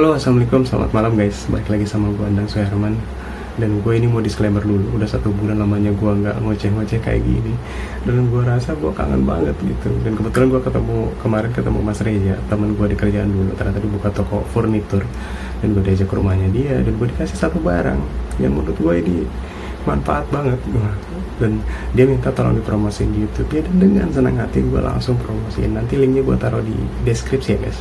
Halo, assalamualaikum, selamat malam guys. Balik lagi sama gue Andang Suherman. Dan gue ini mau disclaimer dulu. Udah 1 bulan lamanya gue nggak ngoceh-ngoceh kayak gini. Dan gue rasa gue kangen banget gitu. Dan kebetulan gue kemarin ketemu Mas Reza, teman gue di kerjaan dulu. Ternyata dia buka toko furnitur. Dan gue diajak ke rumahnya dia. Dan gue dikasih satu barang yang menurut gue ini manfaat banget. Dan dia minta tolong dipromosiin di YouTube ya. Dan dengan senang hati gue langsung promosiin. Nanti linknya gue taruh di deskripsi ya guys.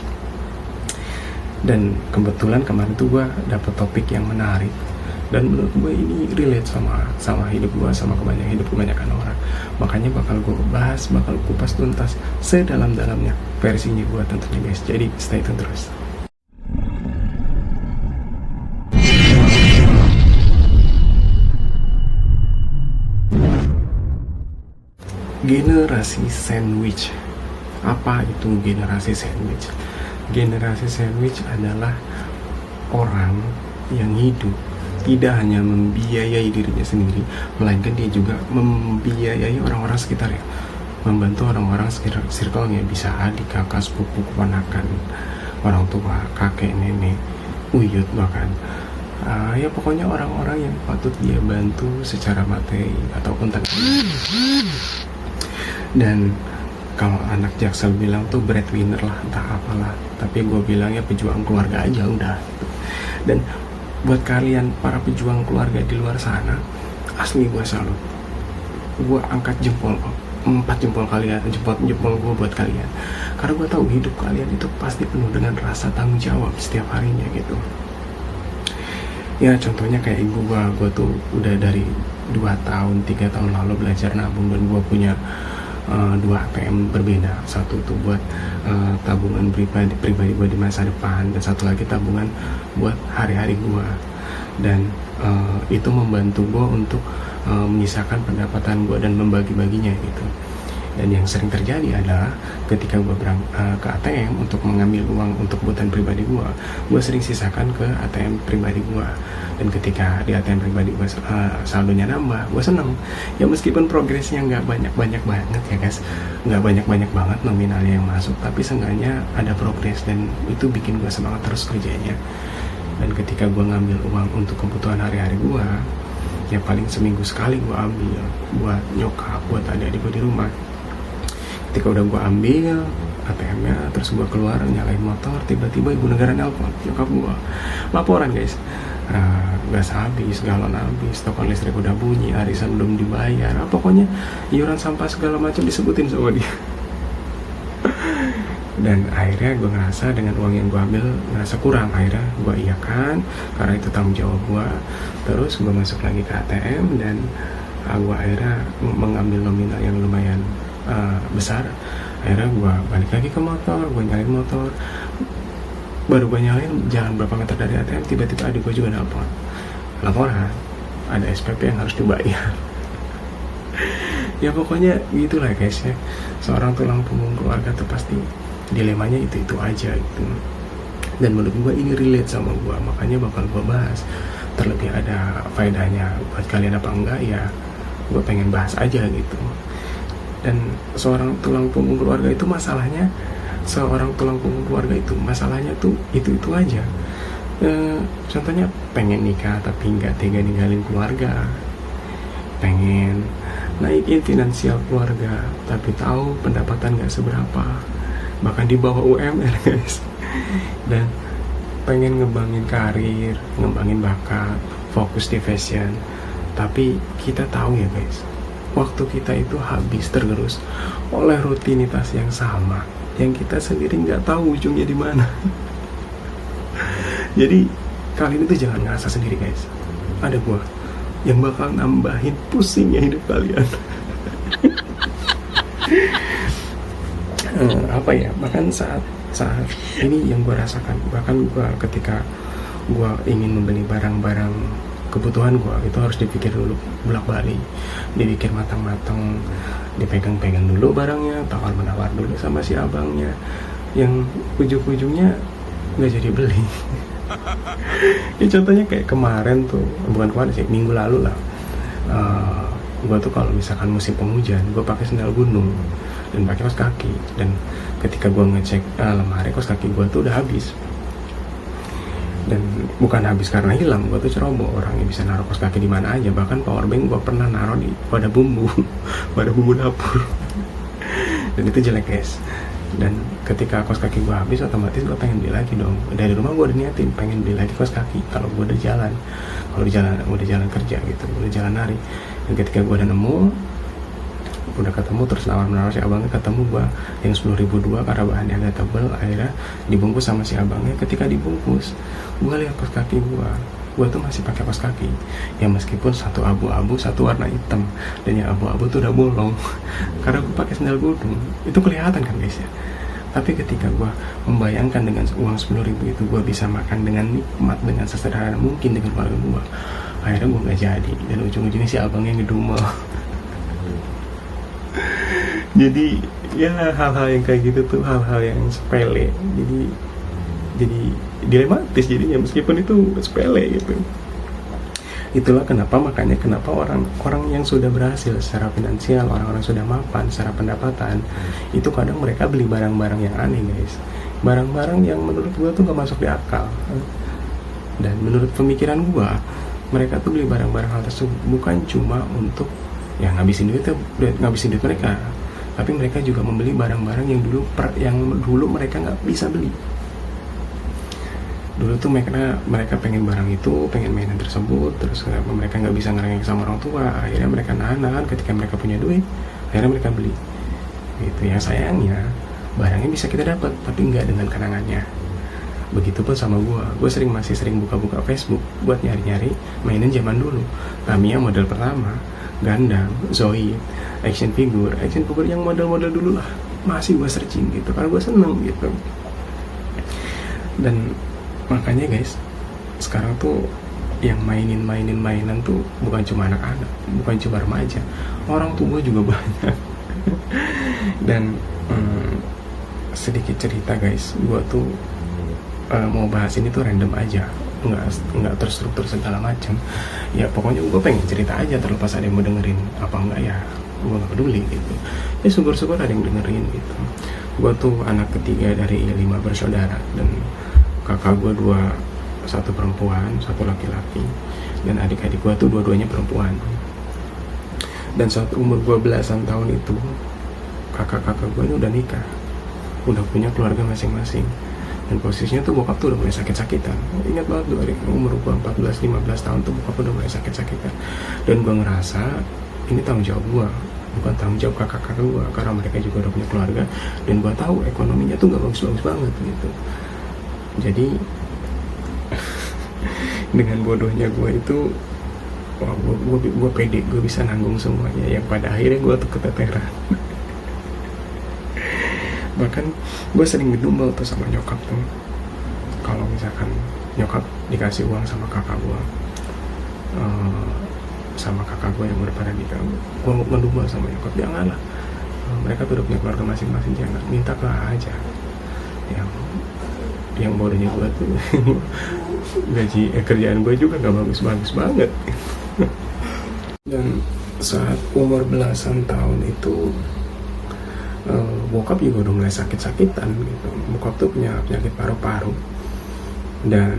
Dan kebetulan kemarin tuh gue dapet topik yang menarik dan menurut gue ini relate sama hidup gue, sama kebanyakan orang. Makanya bakal gue bahas, bakal kupas tuntas sedalam-dalamnya versinya gue tentunya guys. Jadi stay tune terus. Generasi sandwich. Apa itu generasi sandwich? Generasi sandwich adalah orang yang hidup tidak hanya membiayai dirinya sendiri, melainkan dia juga membiayai orang-orang sekitarnya, membantu orang-orang sekitar circle-nya, bisa adik, kakak, sepupu, keponakan, orang tua, kakek, nenek, uyut bahkan. Ya pokoknya orang-orang yang patut dia bantu secara materi ataupun tangible. Dan kalau anak Jaksel bilang tuh breadwinner lah, entah apalah. Tapi gue bilang ya pejuang keluarga aja udah. Dan buat kalian para pejuang keluarga di luar sana, asli gue salut. Gue angkat jempol, 4 jempol kalian, jempol gue buat kalian. Karena gue tahu hidup kalian itu pasti penuh dengan rasa tanggung jawab setiap harinya gitu. Ya contohnya kayak ibu gue tuh udah dari 2 tahun, 3 tahun lalu belajar nabung. Dan gue punya 2 ATM berbeda. Satu itu buat tabungan pribadi gue di masa depan, dan satu lagi tabungan buat hari-hari gue. Dan itu membantu gue untuk menyisakan pendapatan gue dan membagi-baginya gitu. Dan yang sering terjadi adalah ketika gue ke ATM untuk mengambil uang untuk kebutuhan pribadi gue sering sisakan ke ATM pribadi gue. Dan ketika di ATM pribadi gue saldonya nambah, gue seneng. Ya meskipun progresnya nggak banyak banget ya guys, nggak banyak banget nominalnya yang masuk, tapi seenggaknya ada progres, dan itu bikin gue semangat terus kerjanya. Dan ketika gue ngambil uang untuk kebutuhan hari-hari gue, ya paling seminggu sekali gue ambil buat nyokap, buat adik-adik gue di rumah. Ketika udah gue ambil ATM-nya, terus gue keluar nyalain motor, tiba-tiba ibu negara nelpon nyokap gue, laporan guys, gas habis, galon habis, token listrik udah bunyi, arisan belum dibayar, pokoknya iuran sampah segala macam disebutin sama dia. Dan akhirnya gue ngerasa dengan uang yang gue ambil ngerasa kurang. Akhirnya gue iyakan karena itu tanggung jawab gue. Terus gue masuk lagi ke ATM dan gue akhirnya mengambil nominal yang lumayan besar. Akhirnya gue balik lagi ke motor, gue nyalain motor. Baru gue nyalain, jalan berapa meter dari ATM, tiba-tiba adik gue juga laporan ada SPP yang harus dibayar. Ya pokoknya gitulah guys ya, seorang tulang punggung keluarga tuh pasti dilemanya itu aja gitu. Dan menurut gue ini relate sama gue, makanya bakal gue bahas. Terlebih ada faedahnya buat kalian apa enggak ya, gue pengen bahas aja gitu. Dan seorang tulang punggung keluarga itu masalahnya, tuh itu aja. Contohnya pengen nikah tapi nggak tega ninggalin keluarga, pengen naikin finansial keluarga tapi tahu pendapatan nggak seberapa, bahkan di bawah UMR guys. Dan pengen ngembangin karir, ngembangin bakat, fokus di fashion, tapi kita tahu ya guys, waktu kita itu habis tergerus oleh rutinitas yang sama, yang kita sendiri nggak tahu ujungnya di mana. Jadi kalian itu jangan ngerasa sendiri guys, ada gua yang bakal nambahin pusingnya hidup kalian. Apa ya, bahkan saat ini yang gue rasakan, bahkan gue ketika gue ingin membeli barang-barang kebutuhan gue, itu harus dipikir dulu bolak-balik, dipikir matang-matang, dipegang-pegang dulu barangnya, tawar-menawar dulu sama si abangnya, yang ujung-ujungnya nggak jadi beli. Ya contohnya kayak kemarin tuh, bukan kemarin sih, minggu lalu lah, gue tuh kalau misalkan musim penghujan, gue pakai sandal gunung dan pakai kaos kaki. Dan ketika gue ngecek lemari, kaos kaki gue tuh udah habis. Dan bukan habis karena hilang, gue tuh ceroboh orangnya, bisa naruh kos kaki di mana aja. Bahkan power bank gue pernah naruh di wadah bumbu wadah bumbu dapur dan itu jelek guys. Dan ketika kos kaki gue habis, otomatis gue pengen beli lagi dong. Dari rumah gue udah niatin pengen beli lagi kos kaki kalau gue udah jalan, udah jalan kerja gitu, udah jalan hari. Dan ketika gue udah ketemu terus nawar-nawar si abangnya, ketemu gue yang 10.000 dua karena bahannya agak tebel, akhirnya dibungkus sama si abangnya. Ketika dibungkus, gue lihat kos kaki gue tuh masih pakai kos kaki ya, meskipun satu abu-abu satu warna hitam, dan yang abu-abu tuh udah bolong karena gue pakai sandal gunung. Itu kelihatan kan guys ya. Tapi ketika gue membayangkan dengan uang 10.000 itu gue bisa makan dengan nikmat, dengan sesederhana mungkin dengan keluarga gue, akhirnya gue nggak jadi, dan ujung-ujungnya si abangnya ngedumel. Jadi ya hal-hal yang kayak gitu tuh hal-hal yang sepele, jadi dilematis jadinya, meskipun itu sepele gitu. Itulah makanya kenapa orang yang sudah berhasil secara finansial, orang-orang sudah mapan secara pendapatan, itu kadang mereka beli barang-barang yang aneh guys, barang-barang yang menurut gua tuh gak masuk di akal. Dan menurut pemikiran gua, mereka tuh beli barang-barang hal tersebut bukan cuma untuk ya ngabisin duit mereka, tapi mereka juga membeli barang-barang yang dulu mereka nggak bisa beli. Dulu tuh mereka pengen barang itu, pengen mainan tersebut, terus mereka nggak bisa ngerengek sama orang tua, akhirnya mereka nahan. Ketika mereka punya duit, akhirnya mereka beli. Gitu. Yang sayangnya barangnya bisa kita dapat, tapi nggak dengan kenangannya. Begitupun sama gue masih sering buka-buka Facebook buat nyari-nyari mainan zaman dulu. Tamiya model pertama, Gundam, Zoid, action figure yang model-model dulu lah, masih gue searching gitu karena gue seneng gitu. Dan makanya guys, sekarang tuh yang mainin mainan tuh bukan cuma anak-anak, bukan cuma remaja, orang tua juga banyak. Dan sedikit cerita guys, gue tuh mau bahas ini tuh random aja, nggak terstruktur segala macam. Ya pokoknya gue pengen cerita aja, terlepas ada yang mau dengerin apa enggak ya gue nggak peduli gitu. Ya syukur-syukur ada yang dengerin gitu. Gue tuh anak ketiga dari 5 bersaudara, dan kakak gue 2, 1 perempuan 1 laki-laki, dan adik-adik gue tuh dua-duanya perempuan. Dan saat umur gue belasan tahun itu, kakak-kakak gue ini udah nikah, udah punya keluarga masing-masing. Dan posisinya tuh bokap tuh udah mulai sakit-sakitan. Ingat banget dari umur gue 14-15 tahun tuh bokap udah mulai sakit-sakitan. Dan gue ngerasa ini tanggung jawab gue, bukan tanggung jawab kakak-kakak gue, karena mereka juga udah punya keluarga, dan gue tahu ekonominya tuh gak bagus-bagus banget gitu. Jadi dengan bodohnya gue itu, gue pede, gue bisa nanggung semuanya, yang pada akhirnya gue tuh keteteran. Bahkan gue sering ngedumel tuh sama nyokap tuh, kalau misalkan nyokap dikasih uang sama kakak gue, yang udah pada nikah, gue ngedumel sama nyokap, janganlah, mereka tuh udah punya keluarga masing-masing, jangan, minta ke aja. Yang bodohnya gue tuh gaji kerjaan gue juga gak bagus-bagus banget. Dan saat umur belasan tahun itu, bokap juga udah mulai sakit-sakitan gitu. Bokap tuh punya penyakit paru-paru, dan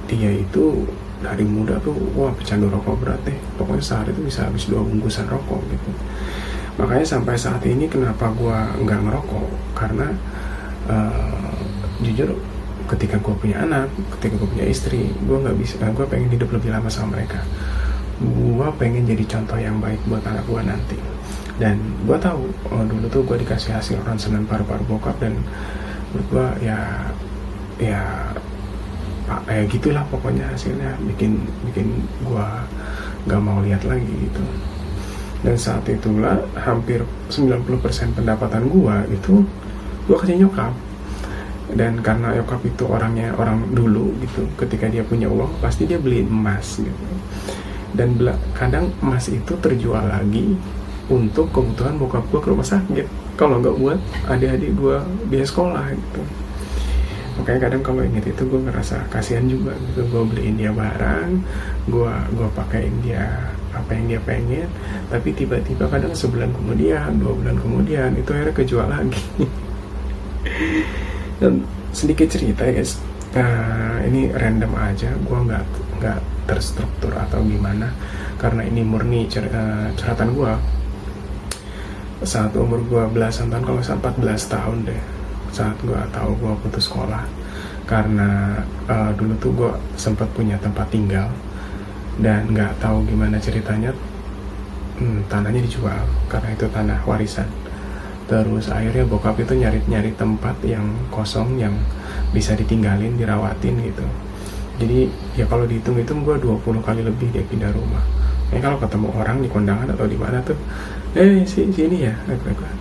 dia itu dari muda tuh pecandu rokok berat deh. Pokoknya sehari itu bisa habis 2 bungkusan rokok gitu. Makanya sampai saat ini kenapa gue nggak ngerokok, karena jujur ketika gue punya anak, ketika gue punya istri, gue pengen hidup lebih lama sama mereka. Gue pengen jadi contoh yang baik buat anak gue nanti. Dan gue tahu dulu tuh gue dikasih hasil ronsenan paru-paru bokap, dan menurut gue ya gitulah pokoknya hasilnya bikin gue gak mau lihat lagi gitu. Dan saat itulah hampir 90% pendapatan gue itu gue kasih nyokap. Dan karena nyokap itu orang dulu gitu, ketika dia punya uang pasti dia beliin emas gitu. Dan kadang emas itu terjual lagi untuk kebutuhan bokap gue ke rumah sakit, kalau nggak buat adik-adik gue biaya sekolah gitu. Makanya kadang kalau inget itu gue ngerasa kasihan juga gitu. Gue beliin dia barang, gue pakein dia apa yang dia pengen, tapi tiba-tiba kadang sebulan kemudian, 2 bulan kemudian itu akhirnya kejual lagi. Dan sedikit cerita ya guys, Nah, ini random aja, gue nggak terstruktur atau gimana, karena ini murni curhatan gue. Saat umur gue belasan tahun, kalau misalnya 14 tahun deh, saat gue tahu gue putus sekolah, karena dulu tuh gue sempat punya tempat tinggal dan nggak tahu gimana ceritanya, tanahnya dijual karena itu tanah warisan. Terus akhirnya bokap itu nyari tempat yang kosong yang bisa ditinggalin, dirawatin gitu. Jadi ya kalau dihitung-hitung gue 20 kali lebih dia pindah rumah. Kalau ketemu orang di kondangan atau di mana tuh, sini ya,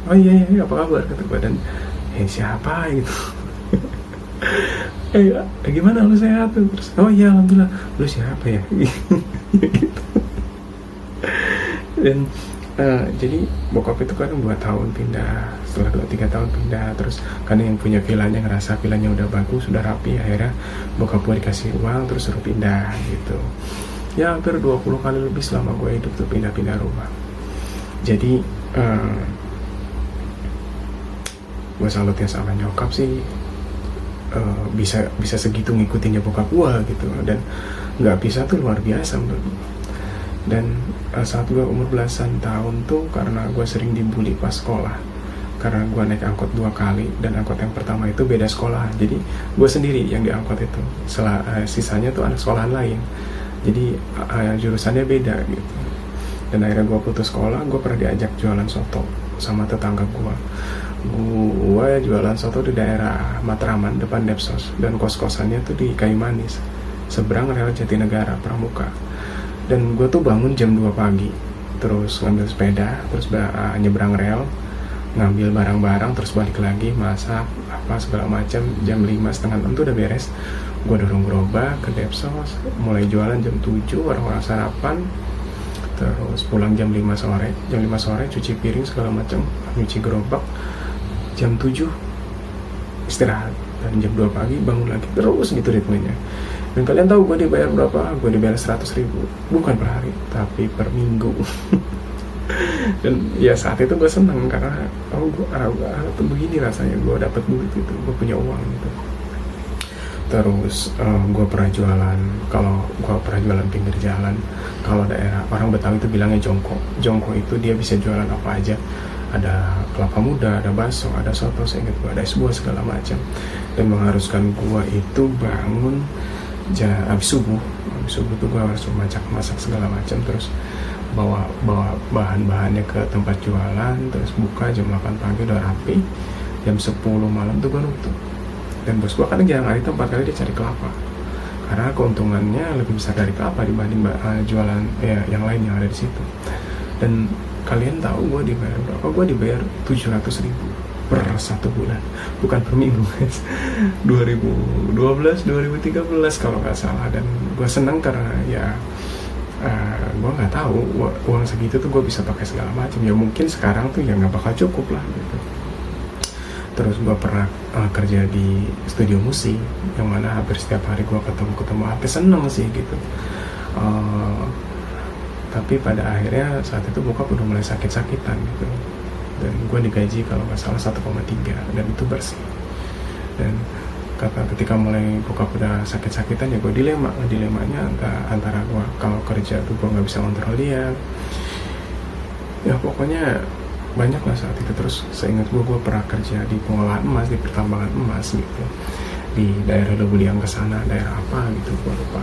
oh iya apa kabar, kata gue, dan siapa gitu. Gimana lu sehat tuh? Terus oh iya alhamdulillah, lu siapa ya? Gitu. Dan jadi bokap itu kan 2 tahun pindah, setelah 2-3 tahun pindah, terus kan yang punya villanya ngerasa villanya udah bagus, sudah rapi, akhirnya bokap gue dikasih uang terus suruh pindah gitu. Ya hampir 20 kali lebih selama gue hidup tuh pindah-pindah rumah. Jadi gue salutnya sama nyokap sih, bisa segitu ngikutinnya bokap gue gitu, dan nggak bisa tuh luar biasa menurut gue. Dan saat gue umur belasan tahun tuh, karena gue sering dibully pas sekolah, karena gue naik angkot 2 kali, dan angkot yang pertama itu beda sekolah, jadi gue sendiri yang diangkot itu, sisanya tuh anak sekolahan lain, jadi jurusannya beda gitu. Dan akhirnya gue putus sekolah. Gue pernah diajak jualan soto sama tetangga gue jualan soto di daerah Matraman depan Depsos, dan kos-kosannya tuh di Kayu Manis seberang rel Jatinegara Pramuka. Dan gue tuh bangun jam 2 pagi, terus ngambil sepeda, terus nyebrang rel, ngambil barang-barang, terus balik lagi, masak, apa segala macam. Jam 5, setengah 6 tuh udah beres. Gue dorong gerobak ke Depsos, mulai jualan jam 7, orang-orang sarapan, terus pulang jam 5 sore. Jam 5 sore cuci piring segala macam, nyuci gerobak. Jam 7 istirahat, dan jam 2 pagi bangun lagi, terus gitu ritmenya. Dan kalian tahu gue dibayar berapa? Gue dibayar 100.000, bukan per hari, tapi per minggu. Dan ya saat itu gue seneng, karena gue begini rasanya gue dapat duit gitu, gue punya uang gitu. Terus gue pernah jualan, kalau gue pernah jualan pinggir jalan. Kalau daerah orang Betawi itu bilangnya jongko. Jongko itu dia bisa jualan apa aja. Ada kelapa muda, ada bakso, ada soto, saya ingat gue, ada es buah segala macam. Dan mengharuskan gue itu bangun habis subuh tuh gue harus masak segala macam, terus bawa bahan-bahannya ke tempat jualan, terus buka jam 8 pagi udah rapi, jam 10 malam tuh gue nutup. Dan bos gue kadang jarang hari itu 4 kali dia cari kelapa, karena keuntungannya lebih besar dari kelapa dibanding jualan yang lain yang ada di situ. Dan kalian tahu gue dibayar berapa? Gue dibayar 700.000 per 1 bulan, bukan per minggu guys. 2012 2013 kalau nggak salah. Dan gue seneng karena ya gue nggak tahu uang segitu tuh gue bisa pakai segala macam. Ya mungkin sekarang tuh ya nggak bakal cukup lah gitu. Terus gue pernah kerja di studio musik, yang mana hampir setiap hari gue ketemu hampir seneng sih gitu. Tapi pada akhirnya saat itu bokap udah mulai sakit-sakitan gitu, dan gue digaji kalau nggak salah 1,3, dan itu bersih. Dan ketika mulai bokap udah sakit-sakitan, ya gue dilemanya antara gue kalau kerja tuh gue nggak bisa kontrol dia. Ya pokoknya banyak lah saat itu. Terus seingat gue pernah kerja di pengolahan emas, di pertambangan emas gitu, di daerah Lebuliang kesana, daerah apa gitu gue lupa.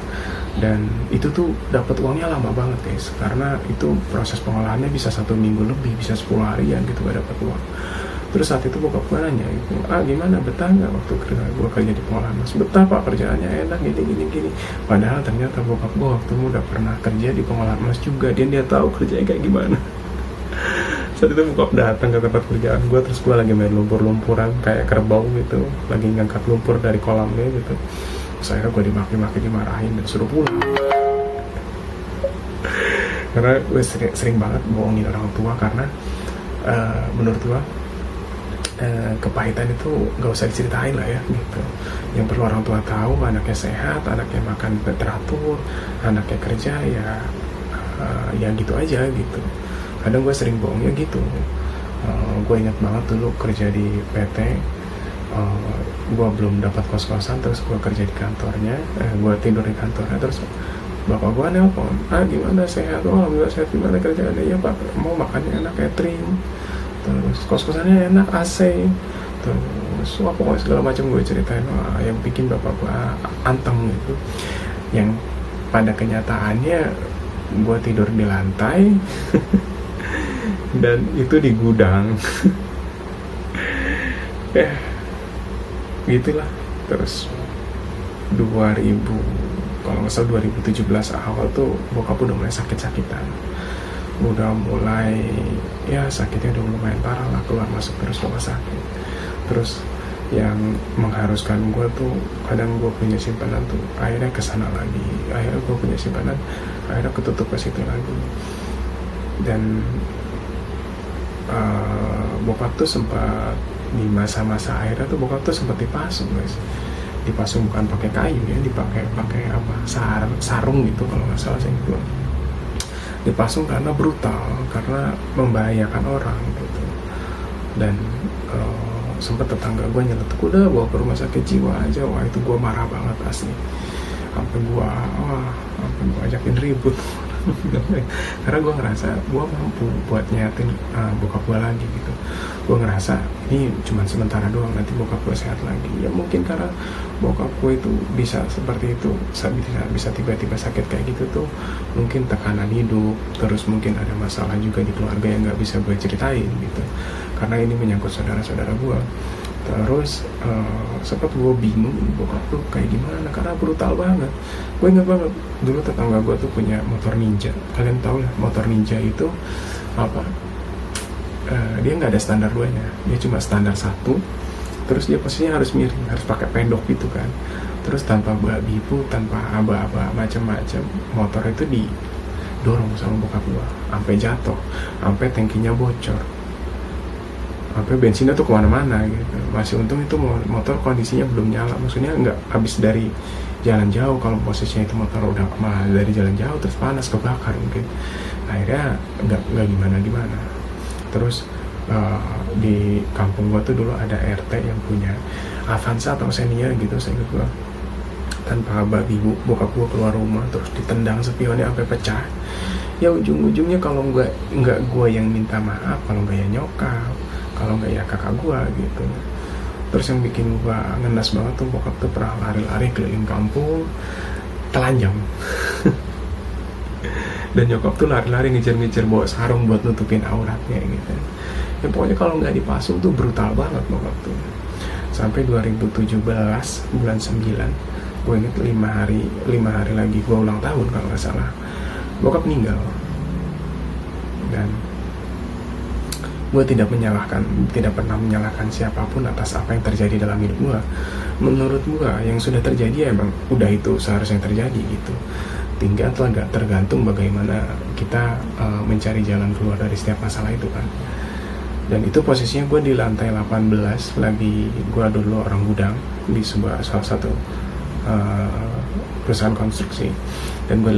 Dan itu tuh dapat uangnya lama banget guys, karena itu proses pengolahannya bisa 1 minggu lebih, bisa 10 harian gitu gak dapat uang. Terus saat itu bokap gue nanya gitu, gimana, betah nggak waktu gue kerja di pengolahan emas? Betah pak, kerjaannya enak, gini. Padahal ternyata bokap gue waktu udah pernah kerja di pengolahan emas juga, dan dia tahu kerjanya kayak gimana. Saat itu bokap datang ke tempat kerjaan gue, terus gue lagi main lumpur-lumpuran kayak kerbau gitu, lagi ngangkat lumpur dari kolamnya gitu. Saya gue dimaki-maki, dimarahin, dan suruh pulang. Karena gue sering banget bohongin orang tua, karena menurut gue kepahitan itu gak usah diceritain lah ya gitu. Yang perlu orang tua tahu, anaknya sehat, anaknya makan teratur, anaknya kerja, ya gitu aja gitu. Kadang gue sering bohongnya gitu. Gue ingat banget dulu kerja di PT, gue belum dapat kos-kosan, terus gue kerja di kantornya, gue tidur di kantornya, terus bapak gue nelpon, gimana, sehat? Alhamdulillah sehat. Gimana kerjaannya? Ya pak, mau makannya enak, catering, terus kos-kosannya enak, AC, terus pokoknya segala macam gue ceritain. Yang bikin bapak gue anteng gitu, yang pada kenyataannya gue tidur di lantai dan itu di gudang. Ya gitulah. Terus 2000, kalau nggak salah 2017 awal tuh bokap udah mulai sakit-sakitan, udah mulai ya sakitnya udah lumayan parah lah, keluar masuk terus rumah sakit. Terus yang mengharuskan gue tuh kadang gue punya simpanan tuh akhirnya kesana lagi, akhirnya gue punya simpanan akhirnya ketutup ke situ lagi. Dan bokap tuh sempat di masa-masa akhirnya tuh bokap tuh sempat dipasung guys, dipasung bukan pakai kayu ya, pakai apa, sarung gitu kalau nggak salah saya gitu. Dipasung karena brutal, karena membahayakan orang gitu. Dan sempat tetangga gue nyeletuk, udah bawa ke rumah sakit jiwa aja. Wah itu gue marah banget asli, sampai gue ajakin ribut. Karena gue ngerasa gue mampu buat nyehatin bokap gue lagi gitu. Gue ngerasa ini cuma sementara doang, nanti bokap gue sehat lagi. Ya mungkin karena bokap gue itu bisa seperti itu, bisa tiba-tiba sakit kayak gitu tuh mungkin tekanan hidup, terus mungkin ada masalah juga di keluarga yang nggak bisa gue ceritain gitu, karena ini menyangkut saudara-saudara gue. Terus sempat gue bingung bokap tuh kayak gimana, karena brutal banget. Gue ingat banget dulu tetangga gue tuh punya motor Ninja. Kalian tahu lah motor Ninja itu apa, dia nggak ada standar 2-nya, dia cuma standar 1. Terus dia posisinya harus miring, harus pakai pedok gitu kan. Terus tanpa babi ibu, tanpa aba-aba macam-macam, motor itu didorong sama bokap gue sampai jatuh, sampai tangkinya bocor, sampai bensinnya tuh kemana-mana gitu. Masih untung itu motor kondisinya belum nyala, maksudnya nggak habis dari jalan jauh. Kalau posisinya itu motor udah dari jalan jauh terus panas kebakar mungkin. Akhirnya nggak gimana. Terus di kampung gua tuh dulu ada RT yang punya Avanza atau Xenia gitu, saya ingat gua. Tanpa babi ibu, bokap gua keluar rumah terus ditendang spionnya sampai pecah. Ya ujung-ujungnya kalau nggak gua yang minta maaf, kalau nggak ya nyokap, kalau nggak ya kakak gua gitu. Terus yang bikin gua ngenas banget tuh bokap tuh pernah lari-lari keliling kampung telanjang. Dan nyokap tuh lari-lari ngejar-ngejar bawa sarung buat nutupin auratnya gitu. Ya pokoknya kalau nggak dipasung tuh brutal banget bokap tuh. Sampai 2017 bulan 9, gue inget 5 hari lagi gue ulang tahun kalau nggak salah, bokap meninggal. Dan gue tidak pernah menyalahkan siapapun atas apa yang terjadi dalam hidup gue. Menurut gue yang sudah terjadi emang udah itu seharusnya terjadi gitu. Tinggal tergantung bagaimana kita mencari jalan keluar dari setiap masalah itu kan. Dan itu posisinya gue di lantai 18, lagi gue dulu orang gudang di salah satu perusahaan konstruksi, dan gue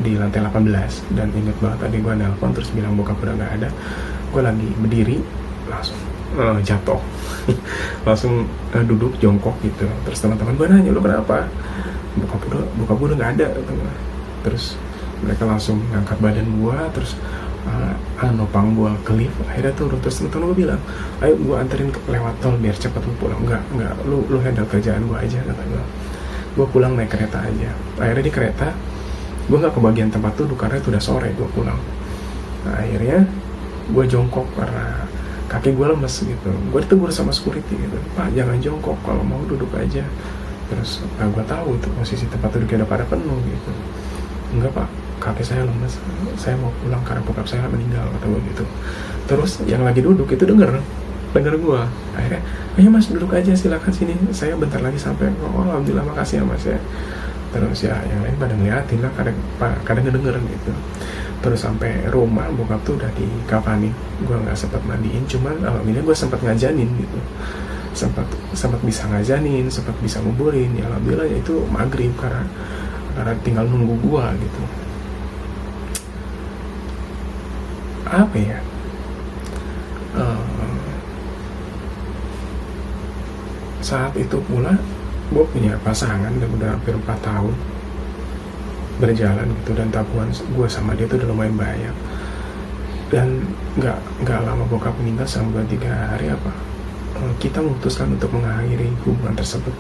di lantai 18. Dan inget banget tadi gue nelpon terus bilang bokap udah gak ada. Gue lagi berdiri langsung jatuh. Langsung duduk jongkok gitu. Terus teman-teman gue nanya, lu kenapa? Bokap gue udah gak ada gitu. Terus mereka langsung ngangkat badan gue, terus nopang gue ke lift. Akhirnya turun, terus temen-temen gue bilang, ayo gue anterin lewat tol biar cepet lu pulang. Enggak, lu handle kerjaan gue aja, kata gue pulang naik kereta aja. Akhirnya di kereta gue gak kebagian tempat duduk karena itu udah sore gue pulang. Nah akhirnya gue jongkok karena kaki gue lemes gitu. Gue ditegur sama security gitu, pak jangan jongkok, kalau mau duduk aja. Terus gue tahu itu posisi tempat duduknya udah pada penuh gitu. Enggak pak, kaki saya lemes, saya mau pulang karena bokap saya meninggal, kata gue gitu. Terus yang lagi duduk itu denger gue. Akhirnya, ayo mas duduk aja, silakan sini, saya bentar lagi sampai. Oh alhamdulillah, makasih ya mas ya. Terus ya yang lain pada ngeliatin lah, kadang ngedenger gitu. Terus sampai rumah bokap tuh udah dikafanin. Gue nggak sempat mandiin, cuman alhamdulillah gue sempat ngajanin gitu. Sempat bisa ngajanin, sempat bisa nguburin. Ya alhamdulillah ya itu maghrib karena tinggal nunggu gue gitu. Apa ya? saat itu pula gue punya pasangan dan udah hampir 4 tahun berjalan gitu, dan tabungan gue sama dia tuh udah lumayan banyak. Dan nggak lama bokap meninggal, sama 2-3 hari kita memutuskan untuk mengakhiri hubungan tersebut.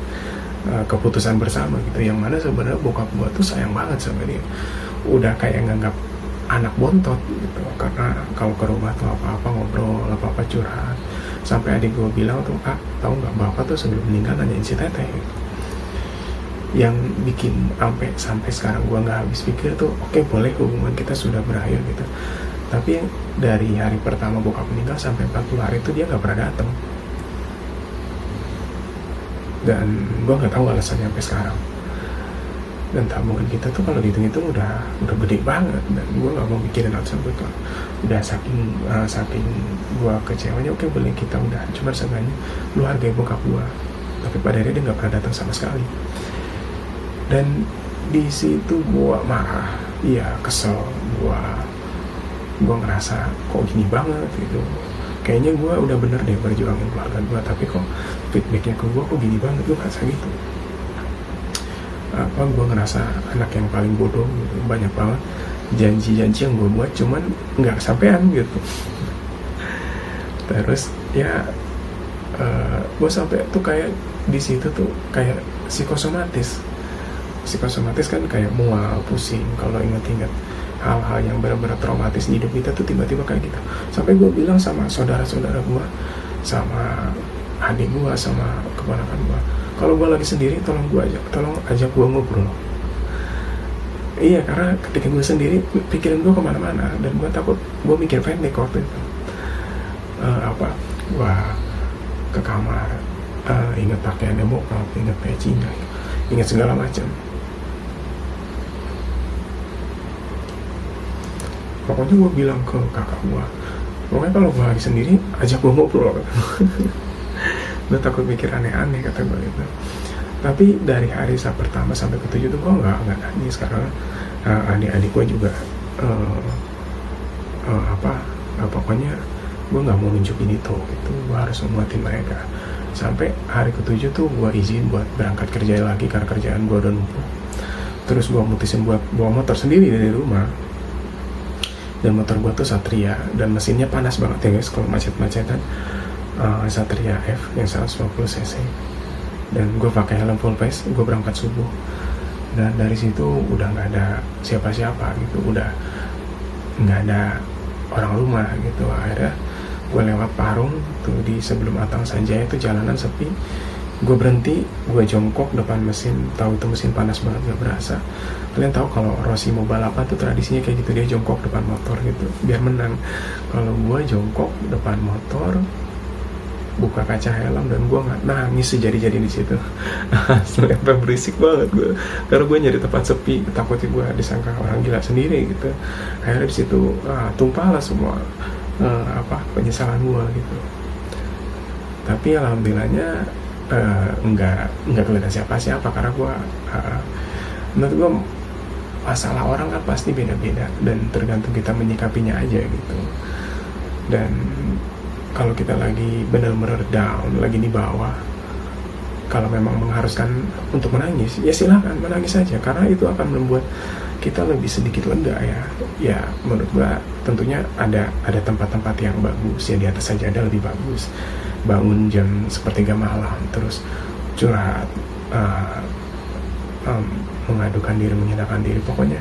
Keputusan bersama gitu, yang mana sebenarnya bokap gue tuh sayang banget sama dia, udah kayak nganggap anak bontot gitu, karena kalau ke rumah tuh apa-apa ngobrol, apa-apa curhat, sampai adik gue bilang tuh, tahu nggak, bapak tuh sebelum meninggal nanyain si teteh gitu. Yang bikin sampai sekarang gue nggak habis pikir tuh, oke, boleh hubungan kita sudah berakhir gitu, tapi dari hari pertama bokap meninggal sampai 40 hari itu dia nggak pernah datang. Dan gue nggak tahu alasannya sampai sekarang. Dan tabungan kita tuh kalau dihitung-hitung udah gede banget, dan gue nggak mau mikirin alasan gue tuh. Udah saking gue kecewanya, oke boleh kita udah, cuma seenggaknya lu hargai bokap gue. Tapi pada akhirnya dia nggak pernah datang sama sekali. Dan di situ gue marah, iya kesel, gue ngerasa kok gini banget gitu. Kayaknya gue udah bener deh berjuangin keluarga gue, tapi kok feedbacknya ke gue kok gini banget, gue ngerasa gitu. Gue ngerasa anak yang paling bodoh gitu. Banyak banget janji-janji yang gue buat cuman nggak kesampean gitu. Terus ya gue sampai tuh kayak di situ tuh kayak psikosomatis kan, kayak mual, pusing kalau inget-inget hal-hal yang benar-benar traumatis di hidup kita tuh tiba-tiba kayak gitu. Sampai gue bilang sama saudara-saudara gue, sama adik gue, sama keponakan gue, kalau gue lagi sendiri tolong ajak gue ngobrol. Iya, karena ketika gue sendiri pikiran gue kemana-mana, dan gue takut, gue mikir pendek waktu itu. Gue ke kamar, inget pakaiannya bokap, inget pecinya, inget segala macam. Pokoknya gue bilang ke kakak gue, pokoknya kalau gue lagi sendiri ajak gue ngobrol. Gue takut mikir aneh-aneh, kata gue gitu. Tapi dari hari pertama sampai ke-7 tuh gue nggak nangis, karena adik-adik gue juga pokoknya gue nggak mau nunjukin itu gitu. Gue harus menguatin mereka. Sampai hari ke-7 tuh gue izin buat berangkat kerja lagi karena kerjaan gue udah numpuk. Terus gue mutusin buat bawa motor sendiri dari rumah. Dan motor gue tuh Satria, dan mesinnya panas banget ya guys kalau macet-macetan. Satria F yang 150 cc, dan gue pakai helm full face. Gue berangkat subuh, dan dari situ udah nggak ada siapa-siapa gitu, udah nggak ada orang rumah gitu. Akhirnya gue lewat Parung tuh, di sebelum Atang Sanjaya itu jalanan sepi. Gue berhenti, gue jongkok depan mesin. Tahu itu mesin panas banget, gak berasa. Kalian tahu kalau Rossi mau balapan tuh tradisinya kayak gitu, dia jongkok depan motor gitu biar menang. Kalau gue jongkok depan motor, buka kaca helm, dan gue nggak nangis sejadi-jadi di situ. Sampai berisik banget gue, karena gue nyari tempat sepi, takutnya gue disangka orang gila sendiri gitu. Akhirnya di situ tumpahlah semua penyesalan gue gitu. Tapi alhamdulillahnya nggak kelihatan siapa-siapa, karena gue menurut gue masalah orang kan pasti beda-beda, dan tergantung kita menyikapinya aja gitu. Dan kalau kita lagi benar-benar down, lagi di bawah, kalau memang mengharuskan untuk menangis, ya silakan menangis saja, karena itu akan membuat kita lebih sedikit lega ya. Ya menurut gua tentunya ada tempat-tempat yang bagus ya, di atas saja ada lebih bagus. Bangun jam 1:30 malam terus curhat, mengadukan diri, menghinakan diri, pokoknya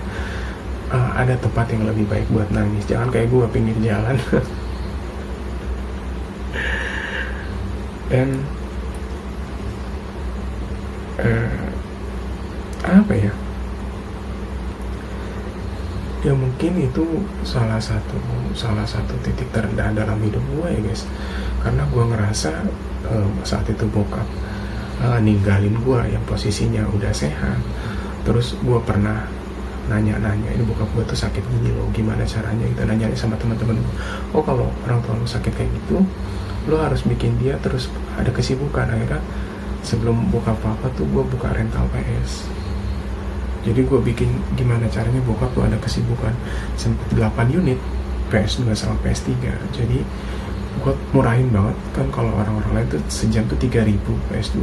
ada tempat yang lebih baik buat nangis. Jangan kayak gua pinggir jalan. Dan ya mungkin itu salah satu titik terendah dalam hidup gue ya guys, karena gue ngerasa saat itu bokap ninggalin gue yang posisinya udah sehat. Terus gue pernah nanya ini bokap gue tuh sakit gini loh, gimana caranya gitu, nanya sama teman-teman gue, oh kalau orang tua lo sakit kayak gitu lo harus bikin dia terus ada kesibukan. Akhirnya sebelum bokap papa tuh gue buka rental PS, jadi gue bikin gimana caranya bokap tuh ada kesibukan. Sempet 8 unit PS2 sama PS3, jadi gue murahin banget kan. Kalau orang-orang lain tuh sejam tuh 3.000 PS2,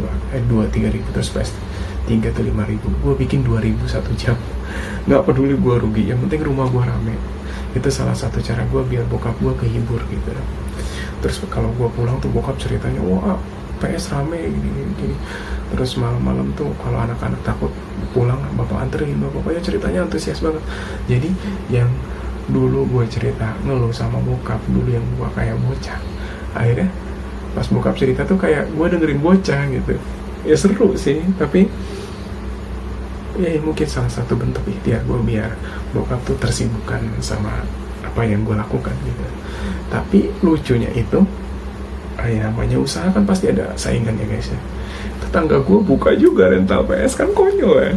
2-3 ribu, terus PS3 tuh 5.000, gue bikin 2.000 satu jam. Nggak peduli gue rugi, yang penting rumah gue rame. Itu salah satu cara gue biar bokap gue kehibur gitu. Terus kalau gue pulang tuh bokap ceritanya, wah PS rame gini. Terus malam-malam tuh kalau anak-anak takut pulang, bapak anterin, bapaknya ceritanya antusias banget. Jadi yang dulu gue cerita ngeluh sama bokap dulu, yang gue kayak bocah, akhirnya pas bokap cerita tuh kayak gue dengerin bocah gitu. Ya seru sih, tapi ya mungkin salah satu bentuk ikhtiar gue biar bokap tuh tersibukkan sama apa yang gue lakukan gitu. Tapi lucunya itu, ya namanya usaha kan pasti ada saingan ya guys ya. Tetangga gue buka juga rental PS, kan konyol ya.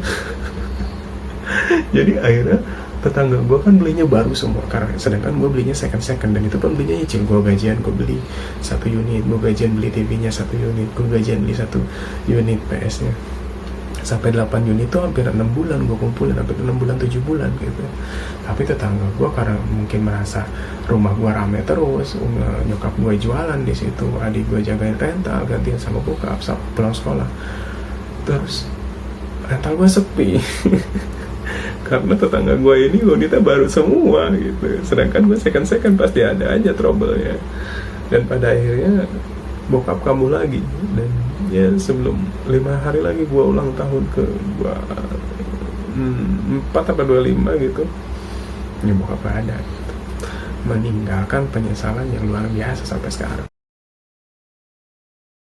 Jadi akhirnya tetangga gue kan belinya baru semua, karena sedangkan gue belinya second, dan itu pun belinya nyicil. Gue gajian gue beli 1 unit, gue gajian beli TV-nya 1 unit, gue gajian beli 1 unit PS-nya. Sampai 8 unit tuh hampir 6 bulan gue kumpulin, hampir 6 bulan 7 bulan gitu. Tapi tetangga gue karena mungkin merasa rumah gue rame terus, nyokap gue jualan di situ, adik gue jagain rental, gantian sama bokap pulang sekolah, terus rental gue sepi. Karena tetangga gue ini unitnya baru semua gitu. Sedangkan gue second pasti ada aja trouble-nya. Dan pada akhirnya bokap kamu lagi. Dan ya sebelum 5 hari lagi gue ulang tahun ke 4 atau 25 gitu, ya bokap ada gitu. Meninggalkan penyesalan yang luar biasa sampai sekarang.